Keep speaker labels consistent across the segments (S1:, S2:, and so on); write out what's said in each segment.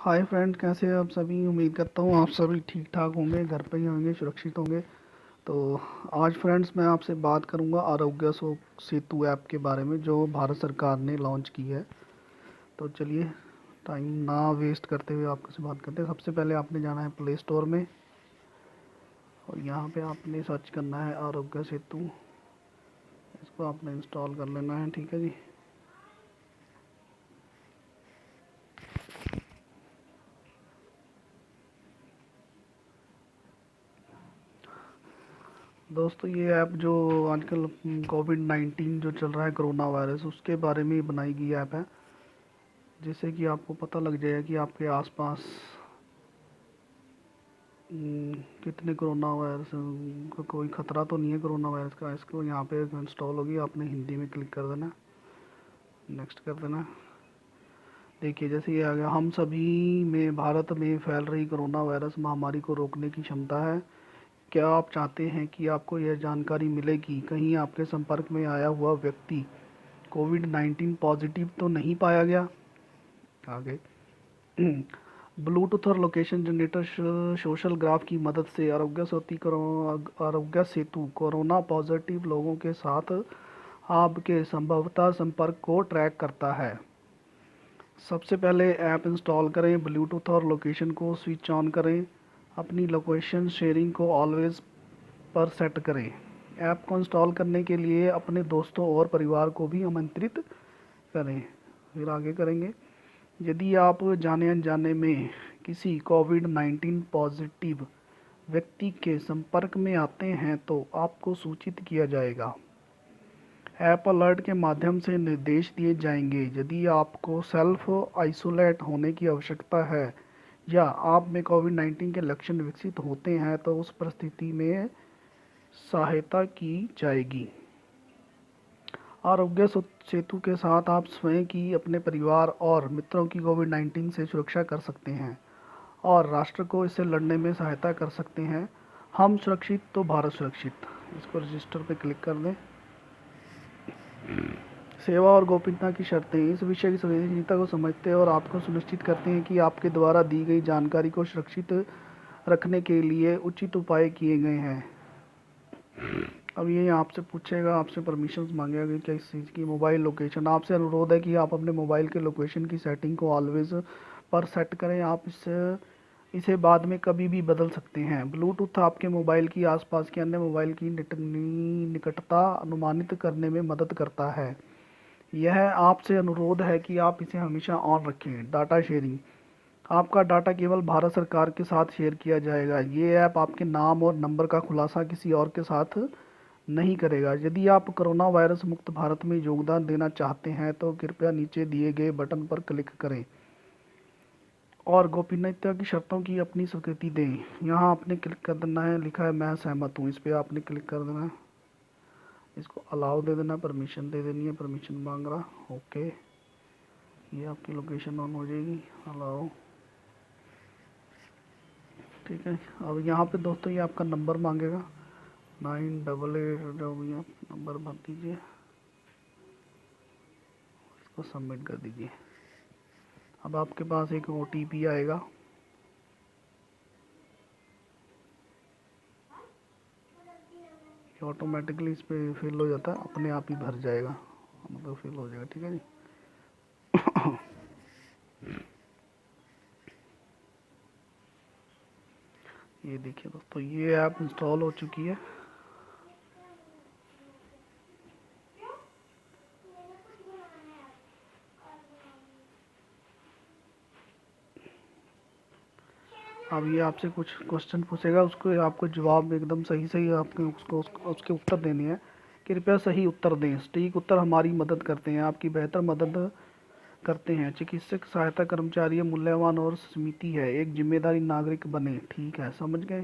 S1: Hi friend, कैसे हैं आप सभी। उम्मीद करता हूँ आप सभी ठीक ठाक होंगे, घर पे ही होंगे, सुरक्षित होंगे। तो आज फ्रेंड्स मैं आपसे बात करूँगा आरोग्य सेतु ऐप के बारे में जो भारत सरकार ने लॉन्च की है। तो चलिए टाइम ना वेस्ट करते हुए आपसे बात करते हैं। सबसे पहले आपने जाना है प्ले स्टोर में और यहाँ पे आपने सर्च करना है आरोग्य सेतु। इसको आपने इंस्टॉल कर लेना है, ठीक है जी। दोस्तों ये ऐप जो आजकल कोविड-19 जो चल रहा है, कोरोना वायरस, उसके बारे में ही बनाई गई ऐप है, जिससे कि आपको पता लग जाएगा कि आपके आसपास कितने कोरोना वायरस को कोई ख़तरा तो नहीं है कोरोना वायरस का। इसको यहाँ पे इंस्टॉल होगी, आपने हिंदी में क्लिक कर देना, नेक्स्ट कर देना। देखिए जैसे ये आ गया, हम सभी में भारत में फैल रही कोरोना वायरस महामारी को रोकने की क्षमता है। क्या आप चाहते हैं कि आपको यह जानकारी मिले कि कहीं आपके संपर्क में आया हुआ व्यक्ति कोविड-19 पॉजिटिव तो नहीं पाया गया। आगे ब्लूटूथ और लोकेशन जनरेटर सोशल ग्राफ की मदद से आरोग्य सेतु कोरोना पॉजिटिव लोगों के साथ आपके संभवतः संपर्क को ट्रैक करता है। सबसे पहले ऐप इंस्टॉल करें, ब्लूटूथ और लोकेशन को स्विच ऑन करें, अपनी लोकेशन शेयरिंग को ऑलवेज पर सेट करें। ऐप को इंस्टॉल करने के लिए अपने दोस्तों और परिवार को भी आमंत्रित करें। फिर आगे करेंगे, यदि आप जाने अनजाने में किसी कोविड-19 पॉजिटिव व्यक्ति के संपर्क में आते हैं तो आपको सूचित किया जाएगा। ऐप अलर्ट के माध्यम से निर्देश दिए जाएंगे यदि आपको सेल्फ आइसोलेट होने की आवश्यकता है या आप में कोविड-19 के लक्षण विकसित होते हैं तो उस परिस्थिति में सहायता की जाएगी। आरोग्य सेतु के साथ आप स्वयं की, अपने परिवार और मित्रों की कोविड-19 से सुरक्षा कर सकते हैं और राष्ट्र को इससे लड़ने में सहायता कर सकते हैं। हम सुरक्षित तो भारत सुरक्षित। इसको रजिस्टर पे क्लिक कर दें। सेवा और गोपनीयता की शर्तें इस विषय की संवेदनशीलता को समझते हैं और आपको सुनिश्चित करते हैं कि आपके द्वारा दी गई जानकारी को सुरक्षित रखने के लिए उचित उपाय किए गए हैं। अब ये आपसे पूछेगा, आपसे परमिशंस मांगेगा कि क्या इस चीज़ की मोबाइल लोकेशन। आपसे अनुरोध है कि आप अपने मोबाइल के लोकेशन की सेटिंग को ऑलवेज पर सेट करें। आप इसे बाद में कभी भी बदल सकते हैं। ब्लूटूथ आपके मोबाइल की आसपास के अन्य मोबाइल की निकटता अनुमानित करने में मदद करता है। यह आपसे अनुरोध है कि आप इसे हमेशा ऑन रखें। डाटा शेयरिंग, आपका डाटा केवल भारत सरकार के साथ शेयर किया जाएगा। ये ऐप आपके नाम और नंबर का खुलासा किसी और के साथ नहीं करेगा। यदि आप कोरोना वायरस मुक्त भारत में योगदान देना चाहते हैं तो कृपया नीचे दिए गए बटन पर क्लिक करें और गोपनीयता की शर्तों की अपनी स्वीकृति दें। यहाँ आपने क्लिक कर देना है, लिखा है मैं सहमत हूँ, इस पर आपने क्लिक कर देना है। इसको अलाउ दे देना, परमिशन दे देनी है, परमिशन मांग रहा, ओके। ये आपकी लोकेशन ऑन हो जाएगी, अलाउ, ठीक है। अब यहाँ पे दोस्तों ये आपका नंबर मांगेगा, 988, जो भी आप नंबर भर दीजिए, इसको सबमिट कर दीजिए। अब आपके पास एक OTP आएगा, ये ऑटोमेटिकली इस पर फिल हो जाता है, अपने आप ही भर जाएगा, मतलब फिल हो जाएगा, ठीक है जी। ये देखिए दोस्तों, ये ऐप इंस्टॉल हो चुकी है। अब ये आपसे कुछ क्वेश्चन पूछेगा, उसको आपको जवाब एकदम सही सही आपके उसके उत्तर देने हैं। कृपया सही उत्तर दें। सटीक उत्तर हमारी मदद करते हैं, आपकी बेहतर मदद करते हैं। चिकित्सक सहायता कर्मचारी मूल्यवान और सीमित है, एक जिम्मेदारी नागरिक बने। ठीक है, समझ गए,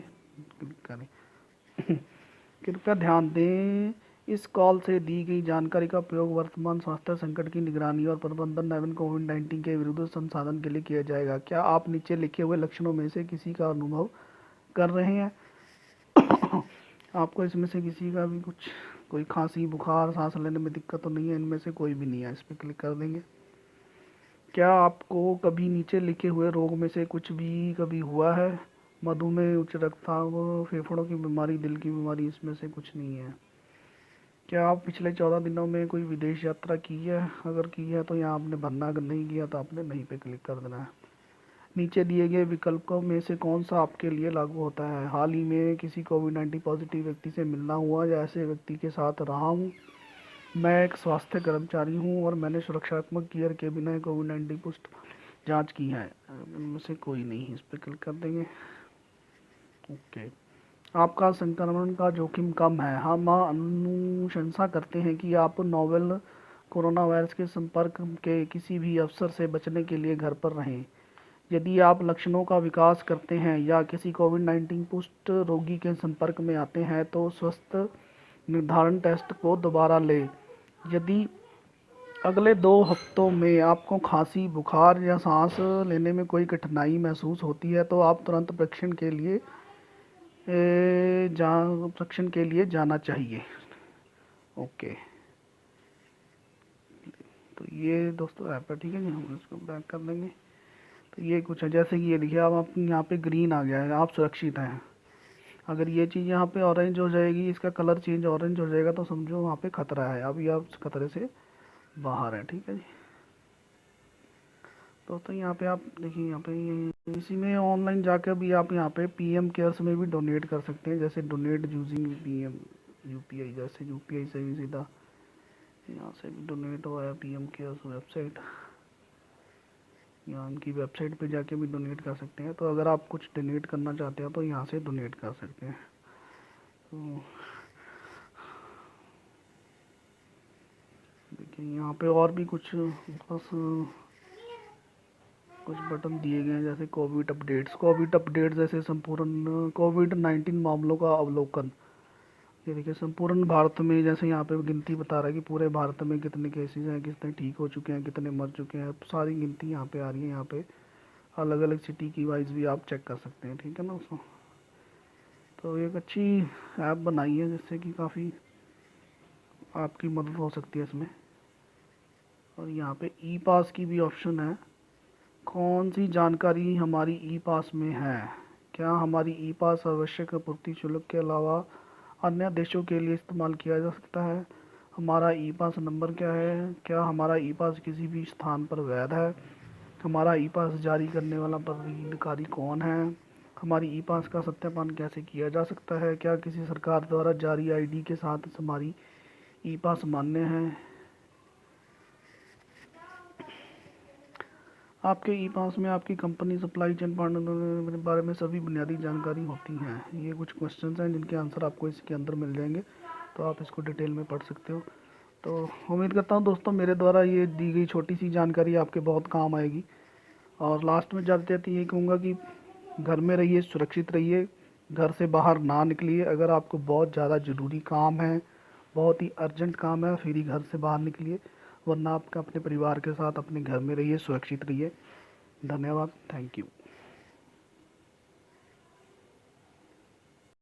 S1: क्लिक करें। कृपया ध्यान दें, इस कॉल से दी गई जानकारी का प्रयोग वर्तमान स्वास्थ्य संकट की निगरानी और प्रबंधन एवं कोविड-19 के विरुद्ध संसाधन के लिए किया जाएगा। क्या आप नीचे लिखे हुए लक्षणों में से किसी का अनुभव कर रहे हैं? आपको इसमें से किसी का भी कुछ, कोई खांसी, बुखार, सांस लेने में दिक्कत तो नहीं है? इनमें से कोई भी नहीं है, इस पर क्लिक कर देंगे। क्या आपको कभी नीचे लिखे हुए रोग में से कुछ भी कभी हुआ है? मधुमेह, उच्च रक्तचाप, फेफड़ों की बीमारी, दिल की बीमारी, इसमें से कुछ नहीं है। क्या आप पिछले 14 दिनों में कोई विदेश यात्रा की है? अगर की है तो यहाँ आपने भरना, अगर नहीं किया तो आपने नहीं पे क्लिक कर देना है। नीचे दिए गए विकल्पों में से कौन सा आपके लिए लागू होता है? हाल ही में किसी कोविड-19 पॉजिटिव व्यक्ति से मिलना हुआ या ऐसे व्यक्ति के साथ रहा हूँ। मैं एक स्वास्थ्य कर्मचारी हूँ और मैंने सुरक्षात्मक गियर के बिना कोविड-19 पुष्ट जांच की है। इनमें से कोई नहीं, इस पर क्लिक कर देंगे। ओके। आपका संक्रमण का जोखिम कम है। हम अनुशंसा करते हैं कि आप नोवेल कोरोना वायरस के संपर्क के किसी भी अवसर से बचने के लिए घर पर रहें। यदि आप लक्षणों का विकास करते हैं या किसी कोविड-19 पुष्ट रोगी के संपर्क में आते हैं तो स्वस्थ निर्धारण टेस्ट को दोबारा लें। यदि अगले 2 हफ्तों में आपको खांसी, बुखार या सांस लेने में कोई कठिनाई महसूस होती है तो आप तुरंत परीक्षण के लिए जाना चाहिए। ओके, तो ये दोस्तों ऐप है, ठीक है जी। हम इसको बैक कर देंगे। तो ये कुछ है, जैसे कि ये देखिए अब आप यहाँ पे ग्रीन आ गया है, आप सुरक्षित हैं। अगर ये चीज़ यहाँ पे ऑरेंज हो जाएगी, इसका कलर चेंज ऑरेंज हो जाएगा तो समझो वहाँ पे खतरा है। अभी आप खतरे से बाहर हैं, ठीक है जी। तो यहाँ पे आप देखिए, यहाँ पे इसी में ऑनलाइन जाकर भी आप यहाँ पे पीएम केयर्स में भी डोनेट कर सकते हैं। जैसे डोनेट यूजिंग पीएम यूपीआई, जैसे यूपीआई से भी सीधा यहाँ से भी डोनेट हुआ है। पीएम केयर्स वेबसाइट, यहाँ इनकी वेबसाइट पे जाके भी डोनेट कर सकते हैं। तो अगर आप कुछ डोनेट करना चाहते हैं तो यहाँ से डोनेट कर सकते हैं। तो देखिए यहाँ पे और भी कुछ बस कुछ बटन दिए गए हैं, जैसे कोविड अपडेट्स जैसे संपूर्ण कोविड-19 मामलों का अवलोकन। ये देखिए संपूर्ण भारत में, जैसे यहाँ पे गिनती बता रहा है कि पूरे भारत में कितने केसेस हैं, कितने ठीक हो चुके हैं, कितने मर चुके हैं, सारी गिनती यहाँ पे आ रही है। यहाँ पे अलग अलग सिटी की वाइज भी आप चेक कर सकते हैं, ठीक है ना उसको। तो एक अच्छी ऐप बनाई है जिससे कि काफ़ी आपकी मदद हो सकती है इसमें। और यहाँ पे ई पास की भी ऑप्शन है। कौन सी जानकारी हमारी ई पास में है? क्या हमारी ई पास आवश्यक आपूर्ति शुल्क के अलावा अन्य देशों के लिए इस्तेमाल किया जा सकता है? हमारा ई पास नंबर क्या है? क्या हमारा ई पास किसी भी स्थान पर वैध है? हमारा ई पास जारी करने वाला प्राधिकारी कौन है? हमारी ई पास का सत्यापन कैसे किया जा सकता है? क्या किसी सरकार द्वारा जारी आईडी के साथ हमारी ई पास मान्य है? आपके ई पास में आपकी कंपनी, सप्लाई चेन पार्टनर के बारे में सभी बुनियादी जानकारी होती हैं। ये कुछ क्वेश्चंस हैं जिनके आंसर आपको इसके अंदर मिल जाएंगे, तो आप इसको डिटेल में पढ़ सकते हो। तो उम्मीद करता हूँ दोस्तों मेरे द्वारा ये दी गई छोटी सी जानकारी आपके बहुत काम आएगी। और लास्ट में जाते जाते ये कहूँगा कि घर में रहिए, सुरक्षित रहिए, घर से बाहर ना निकलिए। अगर आपको बहुत ज़्यादा ज़रूरी काम है, बहुत ही अर्जेंट काम है, फिर ही घर से बाहर निकलिए, वरना आप अपने परिवार के साथ अपने घर में रहिए, सुरक्षित रहिए। धन्यवाद, थैंक यू।